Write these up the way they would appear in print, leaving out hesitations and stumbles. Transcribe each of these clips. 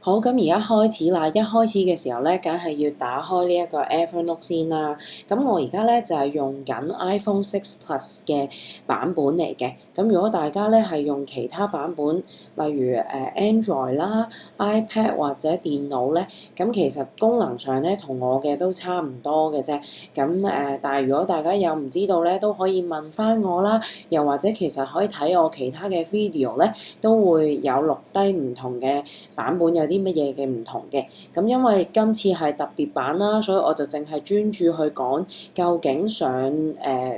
好，咁而家開始啦。一開始嘅時候咧，梗係要打開呢一個 Evernote 先啦。咁我而家咧就係用緊 iPhone 6 Plus 嘅版本嚟嘅。咁如果大家咧係用其他版本，例如Android 啦、iPad 或者電腦咧，咁其實功能上咧同我嘅都差唔多嘅啫。但係如果大家有唔知道咧，都可以問翻我啦。又或者其實可以睇我其他嘅 video 咧，都會有錄低唔同嘅版本有啲乜嘢嘅唔同嘅。咁因為今次係特別版啦，所以我就淨係專注去講究竟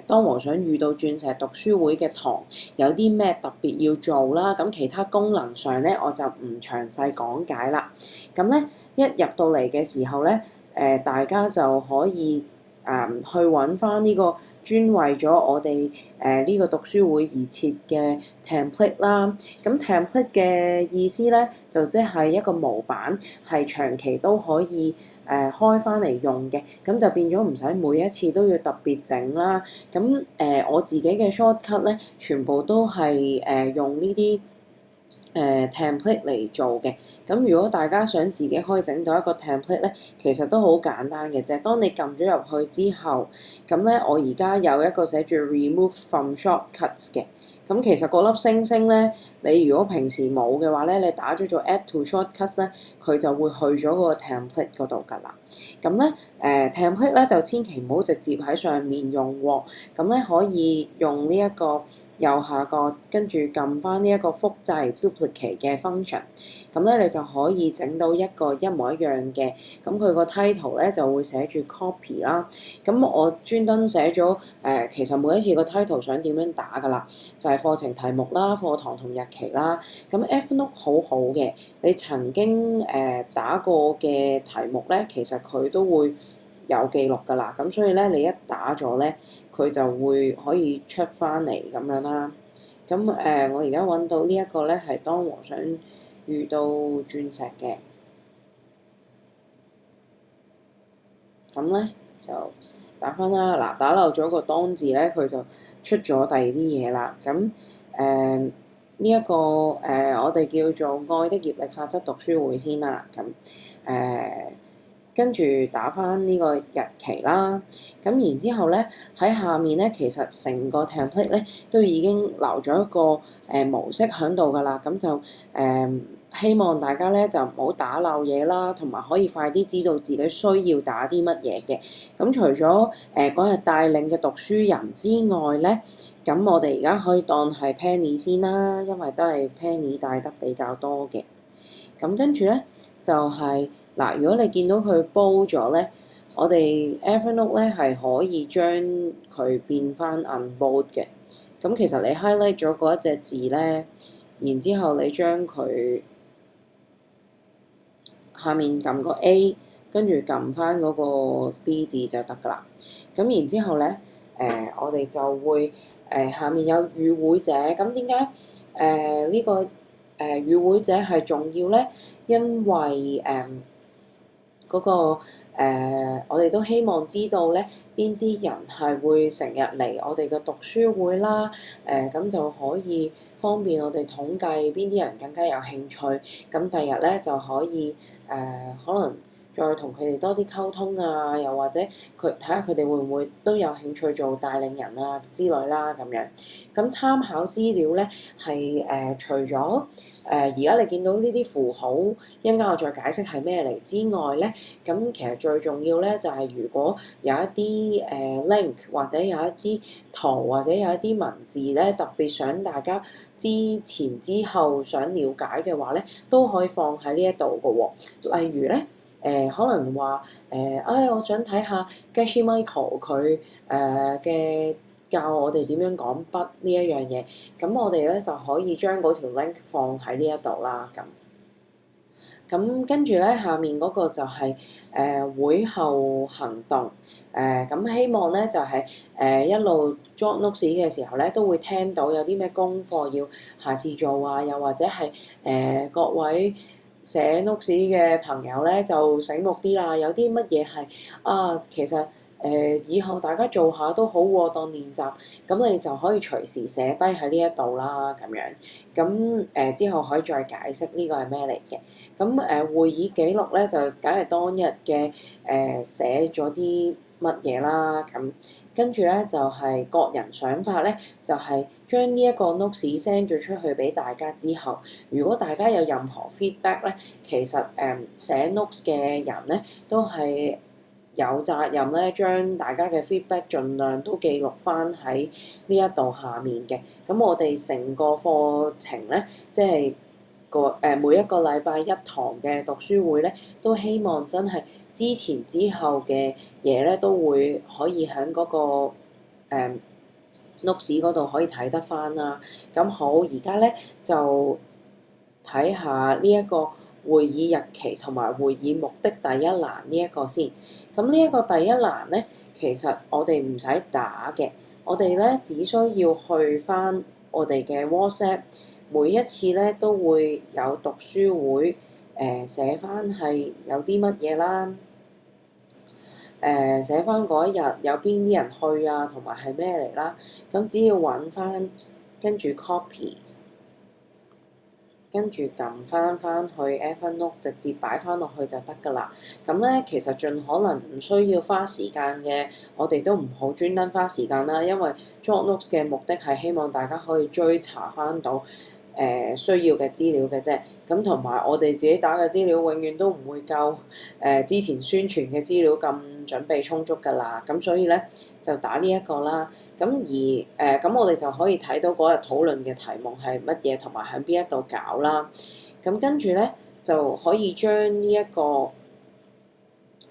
當和尚遇到鑽石讀書會嘅堂有啲咩特別要做啦。咁其他功能上咧我就唔詳細講解啦。咁咧一入到嚟嘅時候咧，大家就可以去揾翻呢個專為咗我哋呢個讀書會而設嘅 template 啦。咁 template 嘅意思咧，就即係一個模板，係長期都可以開翻嚟用嘅。咁就變咗唔使每一次都要特別整啦。咁我自己嘅 shortcut 咧，全部都係用呢啲template 嚟做嘅。咁如果大家想自己可以整到一個 template 咧，其實都好簡單嘅啫。當你撳咗入去之後，咁咧我而家有一個寫住 remove from shortcuts 嘅。咁其實嗰粒星星咧，你如果平時冇嘅話咧，你打咗做 add to shortcuts 咧，佢就會去咗個 template 嗰度㗎啦。咁咧template 咧就千祈唔好直接喺上面用喎。咁咧可以用呢一個右下角，跟住撳翻呢一個複製 duplicate 嘅 function。咁咧你就可以整到一個一模一樣嘅。咁佢個 title 咧就會寫住 copy 啦。咁我專登寫咗其實每一次個 title 想點樣打㗎啦，就係課程題目啦、課堂同日期啦。咁 Evernote 好好嘅，你曾經打過嘅題目咧，其實佢都會有記錄㗎啦。咁所以咧，你一打咗咧，佢就會可以出翻嚟咁樣啦。咁我而家揾到呢一個咧係當和尚遇到鑽石嘅。咁咧就打翻啦。嗱，打漏咗個當字咧，佢就出咗第二啲嘢啦。咁呢一個我哋叫做愛的業力法則讀書會先啦。咁跟住打翻呢個日期啦。咁然之後咧喺下面咧，其實成個 template 咧都已經留咗一個模式喺度㗎啦。咁就希望大家咧就唔好打漏嘢啦，同埋可以快啲知道自己需要打啲乜嘢嘅。咁除咗嗰日帶領嘅讀書人之外咧，咁我哋而家可以當係 Penny 先啦，因為都係 Penny 帶得比較多嘅。咁跟住咧就係嗱，如果你見到佢煲咗咧，我哋 Evernote 咧係可以將佢變翻 unbold 嘅。咁其實你 highlight 咗嗰一隻字咧，然之後你將佢下面撳個 A，跟住撳翻嗰個 B 字就得㗎啦。咁然之後咧，我哋就會下面有與會者。咁點解呢個與會者係重要咧？因為嗰個我哋都希望知道咧，邊啲人係會成日嚟我哋嘅讀書會啦。咁就可以方便我哋統計邊啲人更加有興趣。咁第日咧就可以可能再同佢哋多啲溝通啊，又或者佢睇下佢哋會唔會都有興趣做帶領人啊之類啦咁樣。咁參考資料咧係除咗而家你見到呢啲符號，一陣間我再解釋係咩嚟之外咧，咁其實最重要咧就係如果有一啲link 或者有一啲圖或者有一啲文字咧，特別想大家之前之後想了解嘅話咧，都可以放喺呢一度嘅喎。例如咧可能話我想睇下 Geshe Michael 佢嘅教我哋點樣講筆呢一樣嘢，咁我哋咧就可以將嗰條 link 放喺呢一度啦。咁跟住咧，下面嗰個就係會後行動。咁希望咧就係一路 jot notes 嘅時候咧，都會聽到有啲咩功課要下次做啊，又或者係各位寫 notes 嘅朋友咧就醒目啲啦。有啲乜嘢係其實以後大家做下都好喎，當練習，咁你就可以隨時寫低喺呢一度啦，咁樣，咁之後可以再解釋呢個係咩嚟嘅。咁會議記錄咧就梗係當日嘅寫咗啲乜嘢啦，咁跟住咧就係個人想法咧，就係將呢一個 notes send 咗出去俾大家之後，如果大家有任何 feedback 咧，其實寫 notes 嘅人咧都係有責任咧，將大家嘅 feedback 盡量都記錄翻喺呢一度下面嘅。咁我哋成個課程咧，即係每一個禮拜一堂嘅讀書會咧，都希望真係之前之後嘅嘢咧，都會可以喺嗰個notes 嗰度可以睇得翻啦。咁好，而家咧就睇下呢一個會議日期同埋會議目的第一欄呢一個先。咁呢一個第一欄咧，其實我哋唔使打嘅，我哋咧只需要去翻我哋嘅 WhatsApp，每一次咧都會有讀書會寫翻係有啲乜嘢啦，寫翻嗰一日有邊啲人去啊，同埋係咩嚟啦，咁只要揾翻跟住 copy。跟住撳翻去 Evernote 直接擺翻落去就得㗎啦。咁咧其實盡可能唔需要花時間嘅，我哋都唔好專登花時間啦，因為 Jot Notes 嘅目的係希望大家可以追查翻到需要嘅資料嘅啫。咁同埋我哋自己打嘅資料永遠都唔會夠之前宣傳嘅資料咁準備充足㗎啦。咁所以咧就打呢一個啦。咁而咁我哋就可以睇到嗰日討論嘅題目係乜嘢，同埋喺邊一度搞啦。咁跟住咧就可以將呢一個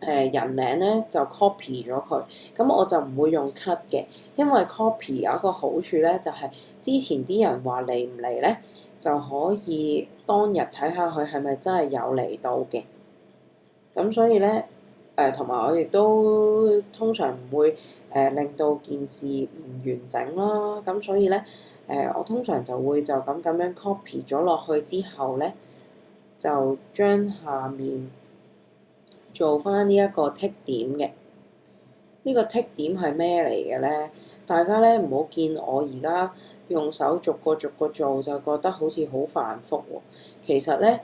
人名咧就 copy 咗佢。咁我就唔會用 cut 嘅，因為 copy 有一個好處咧，就係之前啲人話嚟唔嚟咧，就可以當日睇下佢係咪真係有嚟到嘅。咁所以咧同埋我亦都通常唔會令到件事唔完整啦。咁所以咧我通常就會就咁樣 copy 咗落去之後咧，就將下面做翻呢一個剔點嘅。呢個剔點係咩嚟嘅咧？大家咧唔好見我而家用手逐個做，就覺得好似好繁複喎。其實咧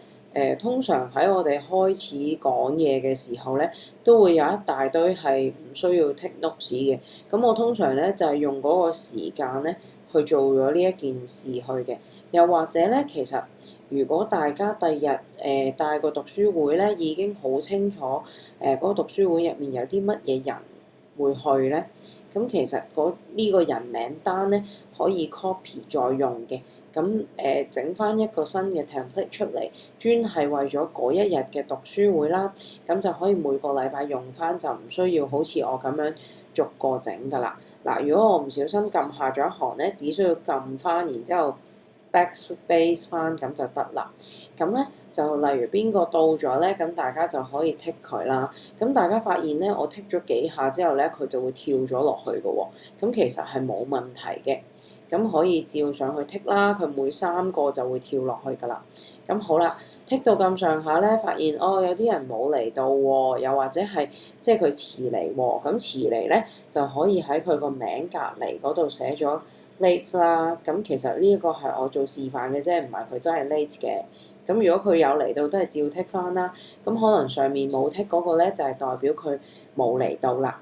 通常喺我哋開始講嘢嘅時候咧，都會有一大堆係唔需要 take notes 嘅。咁我通常咧就係用嗰個時間咧去做咗呢一件事去嘅。又或者咧，其實如果大家第日帶個讀書會咧，已經好清楚嗰個讀書會入面有啲乜嘢人會去咧，咁其實呢個人名單咧可以 copy 再用嘅。咁整翻一個新嘅 template 出嚟，專係為咗嗰一日嘅讀書會啦。咁就可以每個禮拜用翻，就唔需要好似我咁樣逐個整㗎啦。嗱，如果我唔小心撳下咗一行咧，只需要撳翻，然之後 backspace 翻咁就得啦。咁咧就例如邊個到咗咧，咁大家就可以剔佢啦。咁大家發現咧，我剔咗幾下之後咧，佢就會跳咗落去嘅喎。咁其實係冇問題嘅。咁可以照上去剔啦，佢每3個就會跳落去㗎啦。咁好啦，剔到咁上下咧，發現有啲人冇嚟到喎，又或者係即係佢遲嚟喎。咁遲嚟咧就可以喺佢個名隔離嗰度寫咗 late 啦。咁其實呢一個係我做示範嘅啫，唔係佢真係 late 嘅。咁如果佢有嚟到，都係照剔翻啦。咁可能上面冇剔嗰個咧，就係代表佢冇嚟到啦。